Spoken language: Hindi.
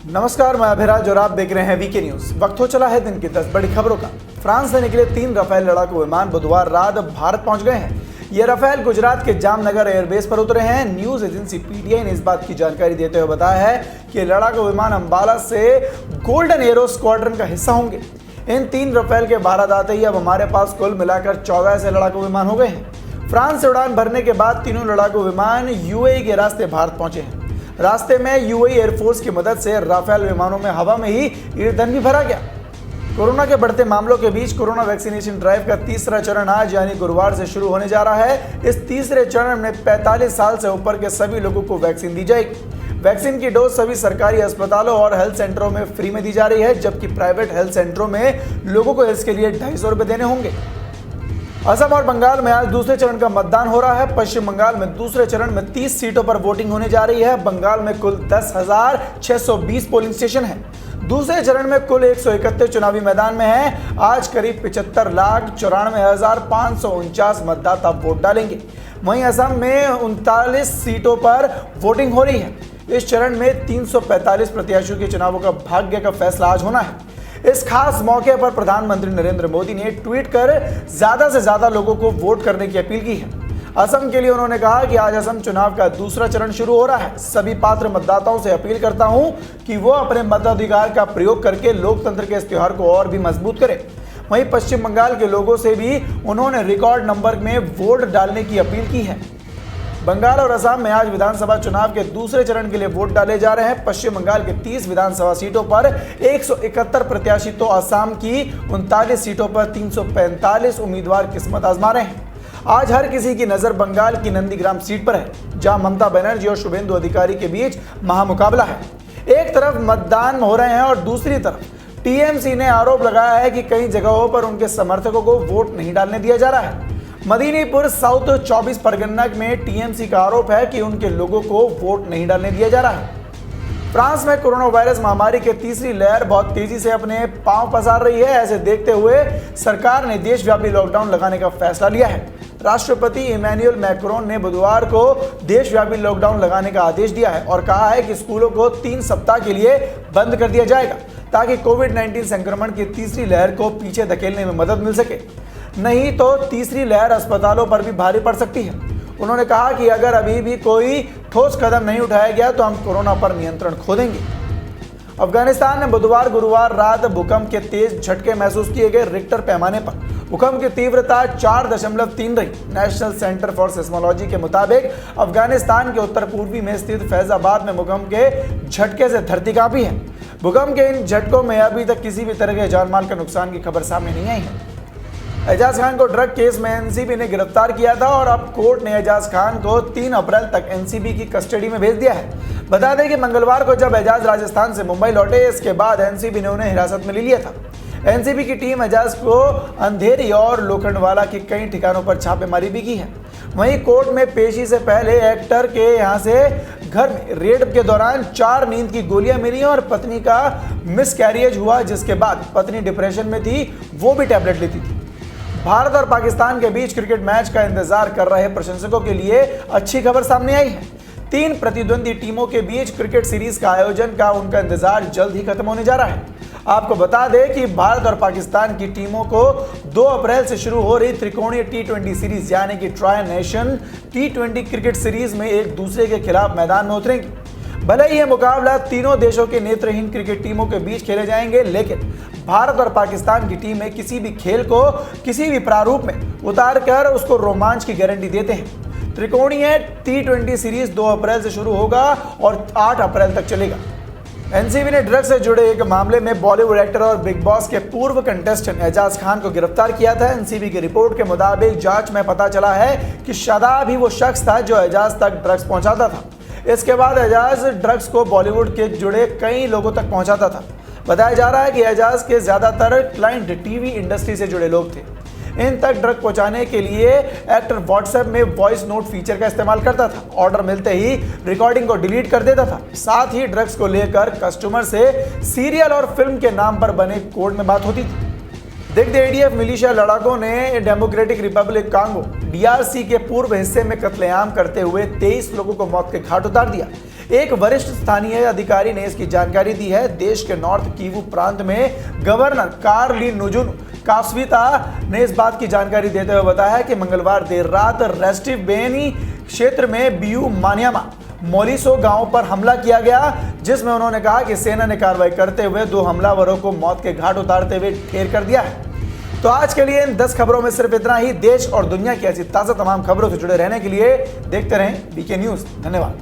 नमस्कार, मैं अभिराज और आप देख रहे हैं वीके न्यूज। वक्त हो चला है दिन की 10 बड़ी खबरों का। फ्रांस से निकले 3 राफेल लड़ाकू विमान बुधवार रात भारत पहुंच गए हैं। ये राफेल गुजरात के जामनगर एयरबेस पर उतरे हैं। न्यूज एजेंसी पीटीआई ने इस बात की जानकारी देते हुए बताया है कि लड़ाकू विमान अंबाला से गोल्डन एरो स्क्वाड्रन का हिस्सा होंगे। इन 3 राफेल के भारत आते ही अब हमारे पास कुल मिलाकर 14 ऐसे लड़ाकू विमान हो गए हैं। फ्रांस से उड़ान भरने के बाद तीनों लड़ाकू विमान यूएई के रास्ते भारत पहुंचे हैं। रास्ते में यूएई एयरफोर्स की मदद से राफेल विमानों में हवा में ही ईंधन भी भरा गया। कोरोना के बढ़ते मामलों के बीच कोरोना वैक्सीनेशन ड्राइव का तीसरा चरण आज यानी गुरुवार से शुरू होने जा रहा है। इस तीसरे चरण में 45 साल से ऊपर के सभी लोगों को वैक्सीन दी जाएगी। वैक्सीन की डोज सभी सरकारी अस्पतालों और हेल्थ सेंटरों में फ्री में दी जा रही है, जबकि प्राइवेट हेल्थ सेंटरों में लोगों को इसके लिए 250 रुपये देने होंगे। असम और बंगाल में आज दूसरे चरण का मतदान हो रहा है। पश्चिम बंगाल में दूसरे चरण में 30 सीटों पर वोटिंग होने जा रही है। बंगाल में कुल 10,620 पोलिंग स्टेशन हैं। दूसरे चरण में कुल 131 चुनावी मैदान में हैं। आज करीब 75,94,549 मतदाता वोट डालेंगे। वहीं असम में 39 सीटों पर वोटिंग हो रही है। इस चरण में 345 प्रत्याशियों के चुनावों का भाग्य का फैसला आज होना है। इस खास मौके पर प्रधानमंत्री नरेंद्र मोदी ने ट्वीट कर ज्यादा से ज्यादा लोगों को वोट करने की अपील की है। असम के लिए उन्होंने कहा कि आज असम चुनाव का दूसरा चरण शुरू हो रहा है। सभी पात्र मतदाताओं से अपील करता हूं कि वो अपने मताधिकार का प्रयोग करके लोकतंत्र के इस त्योहार को और भी मजबूत करें। वहीं पश्चिम बंगाल के लोगों से भी उन्होंने रिकॉर्ड नंबर में वोट डालने की अपील की है। बंगाल और असम में आज विधानसभा चुनाव के दूसरे चरण के लिए वोट डाले जा रहे हैं। पश्चिम बंगाल के 30 विधानसभा सीटों पर 171 प्रत्याशी तो असम की 39 सीटों पर 345 उम्मीदवार किस्मत आजमा रहे हैं। आज हर किसी की नजर बंगाल की नंदीग्राम सीट पर है, जहां ममता बनर्जी और शुभेंदु अधिकारी के बीच महामुकाबला है। एक तरफ मतदान हो रहे हैं और दूसरी तरफ टीएमसी ने आरोप लगाया है कि कई जगहों पर उनके समर्थकों को वोट नहीं डालने दिया जा रहा है। मदीनीपुर साउथ 24 परगना में टीएमसी का आरोप है कि उनके लोगों को वोट नहीं डालने दिया जा रहा है। फ्रांस में कोरोना वायरस महामारी की तीसरी लहर बहुत तेजी से अपने पांव पसार रही है। ऐसे देखते हुए सरकार ने देशव्यापी लॉकडाउन लगाने का फैसला लिया है। राष्ट्रपति इमैनुअल मैक्रोन ने बुधवार को देशव्यापी लॉकडाउन लगाने का आदेश दिया है और कहा है कि स्कूलों को 3 सप्ताह के लिए बंद कर दिया जाएगा, ताकि कोविड-19 संक्रमण की तीसरी लहर को पीछे धकेलने में मदद मिल सके। नहीं तो तीसरी लहर अस्पतालों पर भी भारी पड़ सकती है। उन्होंने कहा कि अगर अभी भी कोई ठोस कदम नहीं उठाया गया तो हम कोरोना पर नियंत्रण खो देंगे। अफगानिस्तान में बुधवार गुरुवार रात भूकंप के तेज झटके महसूस किए गए। रिक्टर पैमाने पर भूकंप की तीव्रता 4.3 रही। नेशनल सेंटर फॉर सिस्मोलॉजी के मुताबिक अफगानिस्तान के उत्तर पूर्वी में स्थित फैजाबाद में भूकंप के झटके से धरती कांपी है। भूकंप के इन झटकों में अभी तक किसी भी तरह के जानमाल का नुकसान की खबर सामने नहीं आई है। एजाज खान को ड्रग केस में एनसीबी ने गिरफ्तार किया था और अब कोर्ट ने एजाज खान को 3 अप्रैल तक एनसीबी की कस्टडी में भेज दिया है। बता दें कि मंगलवार को जब एजाज राजस्थान से मुंबई लौटे, इसके बाद एनसीबी ने उन्हें हिरासत में ले लिया था। एनसीबी की टीम एजाज को अंधेरी और लोखंडवाला के कई ठिकानों पर छापेमारी भी की है। वहीं कोर्ट में पेशी से पहले एक्टर के यहां से घर में रेड के दौरान 4 नींद की गोलियां मिली और पत्नी का मिसकैरियज हुआ, जिसके बाद पत्नी डिप्रेशन में थी, वो भी टैबलेट लेती थी। भारत और पाकिस्तान के बीच क्रिकेट मैच का इंतजार कर रहे प्रशंसकों के लिए अच्छी खबर सामने आई है। 3 प्रतिद्वंदी टीमों के बीच क्रिकेट सीरीज का आयोजन का उनका इंतजार जल्द ही खत्म होने जा रहा है। आपको बता दें कि भारत और पाकिस्तान की टीमों को 2 अप्रैल से शुरू हो रही त्रिकोणीय T20 सीरीज यानी कि tri nation T20 cricket series में एक दूसरे के खिलाफ मैदान में उतरेंगे। भले ही यह मुकाबला तीनों देशों के नेत्रहीन क्रिकेट टीमों के बीच खेले जाएंगे, लेकिन भारत और पाकिस्तान की टीमें किसी भी खेल को किसी भी प्रारूप में उतार कर उसको रोमांच की गारंटी देते हैं। त्रिकोणीय T20 सीरीज 2 अप्रैल से शुरू होगा और 8 अप्रैल तक चलेगा। एनसीबी ने ड्रग्स से जुड़े एक मामले में बॉलीवुड एक्टर और बिग बॉस के पूर्व कंटेस्टेंट एजाज खान को गिरफ्तार किया था। एनसीबी की रिपोर्ट के मुताबिक जांच में पता चला है कि शादाब ही वो शख्स था जो एजाज तक ड्रग्स पहुंचाता था। इसके बाद एजाज ड्रग्स को बॉलीवुड के जुड़े कई लोगों तक पहुंचाता था। बताया जा रहा है कि एजाज के ज्यादातर क्लाइंट टीवी इंडस्ट्री से जुड़े लोग थे। इन तक ड्रग पहुंचाने के लिए एक्टर व्हाट्सएप में वॉइस नोट फीचर का इस्तेमाल करता था। ऑर्डर मिलते ही रिकॉर्डिंग को डिलीट कर देता था। साथ ही ड्रग्स को लेकर कस्टमर से सीरियल और फिल्म के नाम पर बने कोड में बात होती थी। दिग्ध एडीएफ मिलिशिया लड़ाकों ने डेमोक्रेटिक रिपब्लिक कांगो डीआरसी के पूर्व हिस्से में कत्लेआम करते हुए 23 लोगों को मौत के घाट उतार दिया। एक वरिष्ठ स्थानीय अधिकारी ने इसकी जानकारी दी है। देश के नॉर्थ किवू प्रांत में गवर्नर कार्ली नुजुन कास्विता ने इस बात की जानकारी देते हुए बताया कि मंगलवार देर रात रेस्टिव बेनी क्षेत्र में बियू मानियामा मोलिसो गांव पर हमला किया गया, जिसमें उन्होंने कहा कि सेना ने कार्रवाई करते हुए 2 हमलावरों को मौत के घाट उतारते हुए ढेर कर दिया है। तो आज के लिए इन 10 खबरों में सिर्फ इतना ही। देश और दुनिया की ऐसी ताजा तमाम खबरों से जुड़े रहने के लिए देखते रहें बीके न्यूज। धन्यवाद।